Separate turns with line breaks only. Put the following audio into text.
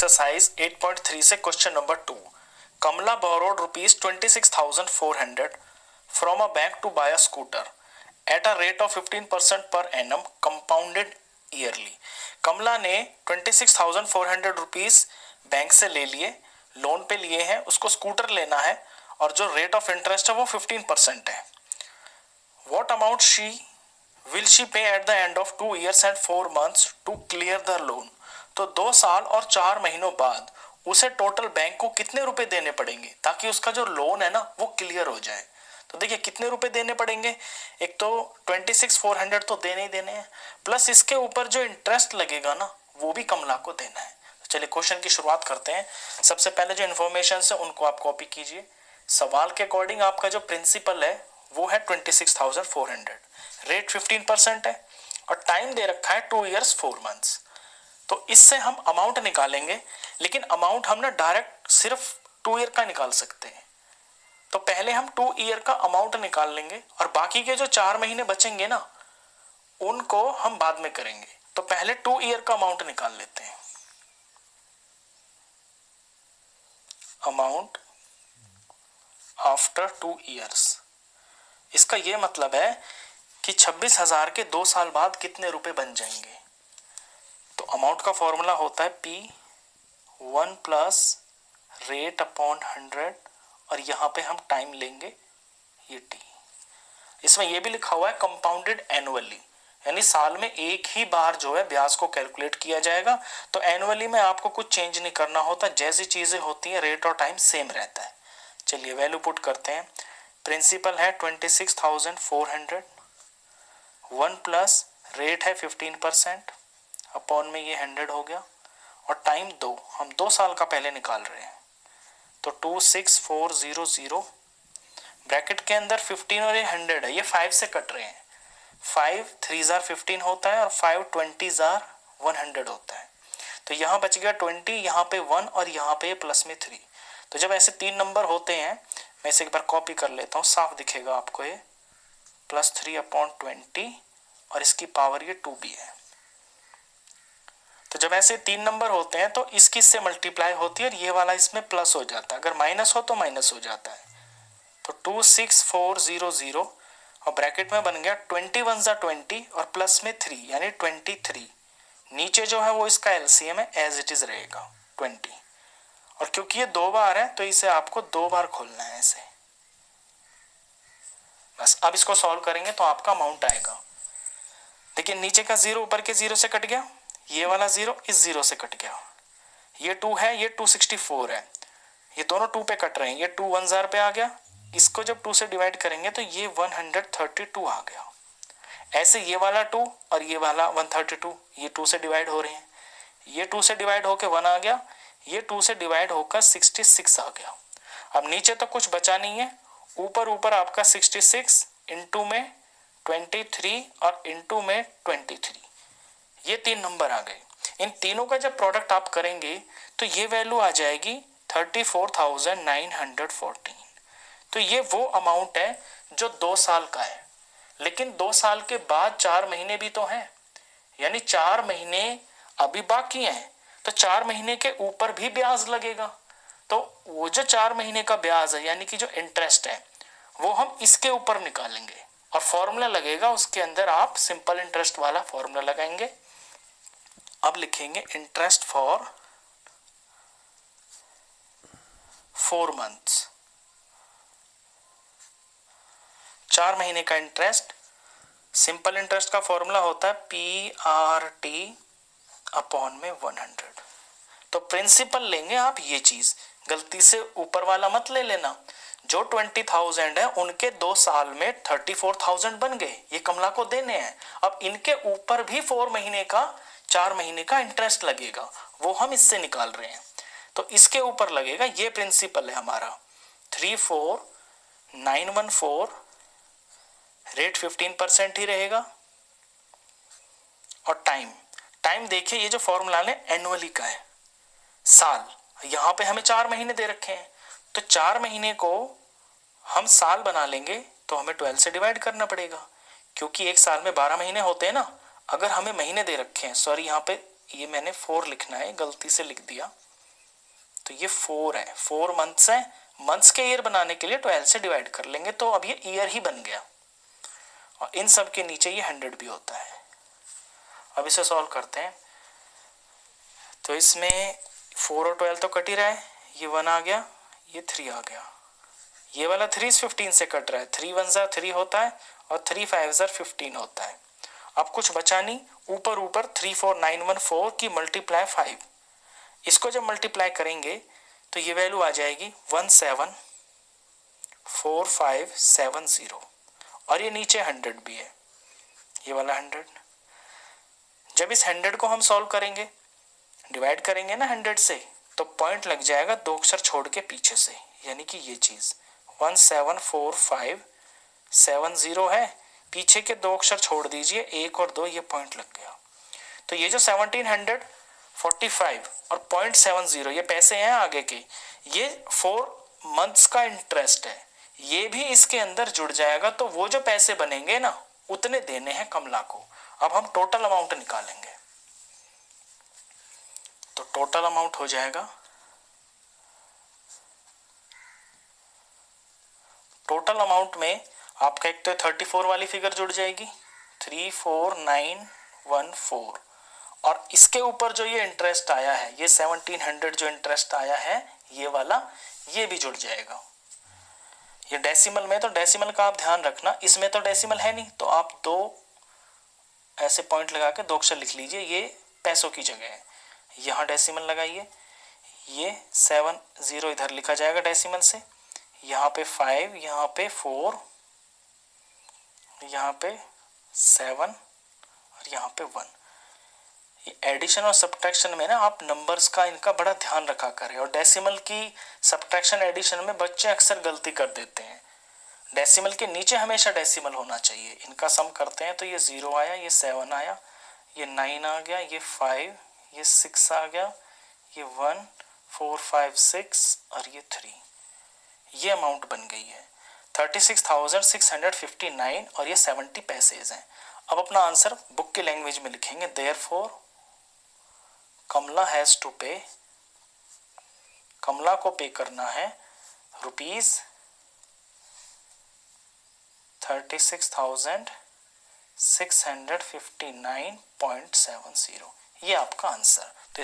Exercise 8.3 से question number 2। Kamala borrowed rupees 26,400 from a bank to buy a scooter at a rate of 15% per annum compounded yearly। कमला ने 26,400 rupees bank से ले लिए, loan पे लिए हैं, उसको स्कूटर लेना है और जो रेट ऑफ इंटरेस्ट है वो 15% है। What amount will she pay at the end of 2 years and 4 months to clear the loan? तो 2 साल और 4 महीनों बाद उसे टोटल बैंक को कितने रुपए देने पड़ेंगे ताकि उसका जो लोन है ना वो क्लियर हो जाए। तो देखिए कितने रुपए देने पड़ेंगे, एक तो 26,400 तो देने ही देने हैं, प्लस इसके ऊपर जो इंटरेस्ट लगेगा ना वो भी कमला को देना है। तो चलिए क्वेश्चन की शुरुआत करते हैं। सबसे पहले जो इन्फॉर्मेशन है उनको आप कॉपी कीजिए। सवाल के अकॉर्डिंग आपका जो प्रिंसिपल है वो है 26,400, रेट 15% है और टाइम दे रखा है 2 years 4 months। तो इससे हम अमाउंट निकालेंगे, लेकिन अमाउंट हम ना डायरेक्ट सिर्फ 2 ईयर का निकाल सकते हैं। तो पहले हम 2 ईयर का अमाउंट निकाल लेंगे और बाकी के जो 4 महीने बचेंगे ना उनको हम बाद में करेंगे। तो पहले 2 ईयर का अमाउंट निकाल लेते हैं। अमाउंट आफ्टर 2 ईयर्स, इसका यह मतलब है कि 26,000 के 2 साल बाद कितने रुपए बन जाएंगे। तो अमाउंट का फॉर्मूला होता है P1 प्लस रेट अपॉन 100 और यहाँ पे हम टाइम लेंगे ये T। इसमें ये भी लिखा हुआ है कंपाउंडेड एनुअली, यानी साल में एक ही बार जो है ब्याज को कैलकुलेट किया जाएगा। तो एनुअली में आपको कुछ चेंज नहीं करना होता, जैसी चीजें होती हैं रेट और टाइम सेम रहता है। चलिए वैल्यू पुट करते हैं। प्रिंसिपल है 26,400, 1 प्लस रेट है 15% अपॉन में ये 100 हो गया और टाइम 2, हम 2 साल का पहले निकाल रहे हैं। तो 26,400 ब्रैकेट के अंदर 15 और ये 100 है, ये 5 से कट रहे हैं। 5 3 15 होता है और 5 20 100 होता है। तो यहाँ बच गया 20, यहाँ पे 1 और यहाँ पे प्लस में 3। तो जब ऐसे 3 नंबर होते हैं, मैं इसे एक बार कॉपी कर लेता हूँ, साफ दिखेगा आपको ये +3 अपॉन 20 और इसकी पावर ये 2 भी है। तो जब ऐसे 3 नंबर होते हैं तो इसकी इससे मल्टीप्लाई होती है और ये वाला इसमें प्लस हो जाता है, अगर माइनस हो तो माइनस हो जाता है। तो 26,400 और ब्रैकेट में बन गया 21 20 और प्लस में 3 यानी 23। नीचे जो है वो इसका एलसीएम है, एज इट इज रहेगा 20। और क्योंकि ये 2 बार है तो इसे आपको 2 बार खोलना है ऐसे। बस अब इसको सॉल्व करेंगे तो आपका अमाउंट आएगा। देखिए नीचे का 0 ऊपर के 0 से कट गया, ये वाला 0 इस 0 से कट गया, ये 2 है, ये 264 है, ये दोनों 2 पे कट रहे हैं, ये 2 1000 पे आ गया। इसको जब 2 से डिवाइड करेंगे तो ये 132 आ गया। ऐसे ये वाला 2 और ये वाला 132 ये 2 से डिवाइड हो रहे हैं, ये 2 से डिवाइड होकर 1 आ गया, ये 2 से डिवाइड होकर 66 आ गया। अब नीचे तो कुछ बचा नहीं है, ऊपर ऊपर आपका 66 इंटू में 23 और इंटू में 23, ये 3 नंबर आ गए। इन तीनों का जब प्रोडक्ट आप करेंगे तो ये वैल्यू आ जाएगी 34,914। तो ये वो अमाउंट है जो 2 साल का है, लेकिन 2 साल के बाद 4 महीने भी तो हैं, यानी 4 महीने अभी बाकी हैं। तो 4 महीने के ऊपर भी ब्याज लगेगा। तो वो जो 4 महीने का ब्याज है यानी कि जो इंटरेस्ट है वो हम इसके ऊपर निकालेंगे और फॉर्मूला लगेगा उसके अंदर, आप सिंपल इंटरेस्ट वाला फॉर्मूला लगाएंगे। अब लिखेंगे इंटरेस्ट फॉर 4 months, 4 महीने का इंटरेस्ट। सिंपल इंटरेस्ट का फॉर्मूला होता है PRT अपॉन में 100। तो प्रिंसिपल लेंगे आप, ये चीज गलती से ऊपर वाला मत ले लेना। जो 20,000 है उनके 2 साल में 34,000 बन गए, ये कमला को देने हैं। अब इनके ऊपर भी 4 महीने का 4 महीने का इंटरेस्ट लगेगा, वो हम इससे निकाल रहे हैं। तो इसके ऊपर लगेगा, ये प्रिंसिपल है हमारा 34,914, रेट 15% ही रहेगा। और टाइम देखिए, ये जो फॉर्मूला है एनुअली का है, साल। यहां पे हमें 4 महीने दे रखे हैं, तो 4 महीने को हम साल बना लेंगे तो हमें 12 से डिवाइड करना पड़ेगा, क्योंकि एक साल में 12 महीने होते हैं ना। अगर हमें महीने दे रखे हैं, सॉरी यहाँ पे ये मैंने 4 लिखना है, गलती से लिख दिया, तो ये 4 है, 4 मंथ्स है। मंथ्स के ईयर बनाने के लिए 12 से डिवाइड कर लेंगे तो अब ये ईयर ही बन गया, और इन सब के नीचे ये 100 भी होता है। अब इसे सॉल्व करते हैं। तो इसमें 4 और 12 तो कट ही रहा है, ये 1 आ गया, ये 3 आ गया, ये वाला 3 15 से कट रहा है, 3 1 ज़ा 3 होता है और 3 5 ज़ा 15 होता है। अब कुछ बचा नहीं, ऊपर ऊपर 3 4 9 1 4 की मल्टीप्लाई 5, इसको जब मल्टीप्लाई करेंगे तो ये वैल्यू आ जाएगी 174570, और ये नीचे 100 भी है, ये वाला 100। जब इस 100 को हम सॉल्व करेंगे, डिवाइड करेंगे ना 100 से, तो पॉइंट लग जाएगा 2 अक्षर छोड़ के पीछे से, यानी कि ये चीज 174570 है, पीछे के 2 अक्षर छोड़ दीजिए, 1 और 2, ये पॉइंट लग गया। तो ये जो 1745 और 0.70 ये पैसे हैं आगे के, ये 4 मंथ्स का इंटरेस्ट है, ये भी इसके अंदर जुड़ जाएगा। तो वो जो पैसे बनेंगे ना, उतने देने हैं कमला को। अब हम टोटल अमाउंट निकालेंगे, तो टोटल अमाउंट हो जाएगा, टोटल अमाउंट में आपका एक तो 34 वाली फिगर जुड़ जाएगी, 34914, और इसके ऊपर जो ये इंटरेस्ट आया है, ये 1700 जो इंटरेस्ट आया है ये वाला, ये भी जुड़ जाएगा। ये डेसिमल में, तो डेसिमल का आप ध्यान रखना, इसमें तो डेसिमल है नहीं, तो आप 2 ऐसे पॉइंट लगा के 2 अक्षर लिख लीजिए, ये पैसों की जगह है। यहाँ डेसिमल लगाइए, ये 70 इधर लिखा जाएगा डेसिमल से, यहाँ पे 5, यहाँ पे 4, यहाँ पे 7 और यहाँ पे 1। ये एडिशन और सब्ट्रैक्शन में ना आप नंबर्स का इनका बड़ा ध्यान रखा करें, और डेसिमल की सब्ट्रैक्शन एडिशन में बच्चे अक्सर गलती कर देते हैं। डेसिमल के नीचे हमेशा डेसिमल होना चाहिए। इनका सम करते हैं तो ये 0 आया, ये 7 आया, ये 9 आ गया, ये 5, ये 6 आ गया, ये 1 4 5 6 और ये 3, ये अमाउंट बन गई है 36,659 और ये 70 पैसेज हैं। अब अपना आंसर बुक की लैंग्वेज में लिखेंगे, देयरफॉर कमला हैज टू पे, कमला को पे करना है ₹36,659.70। ये आपका आंसर।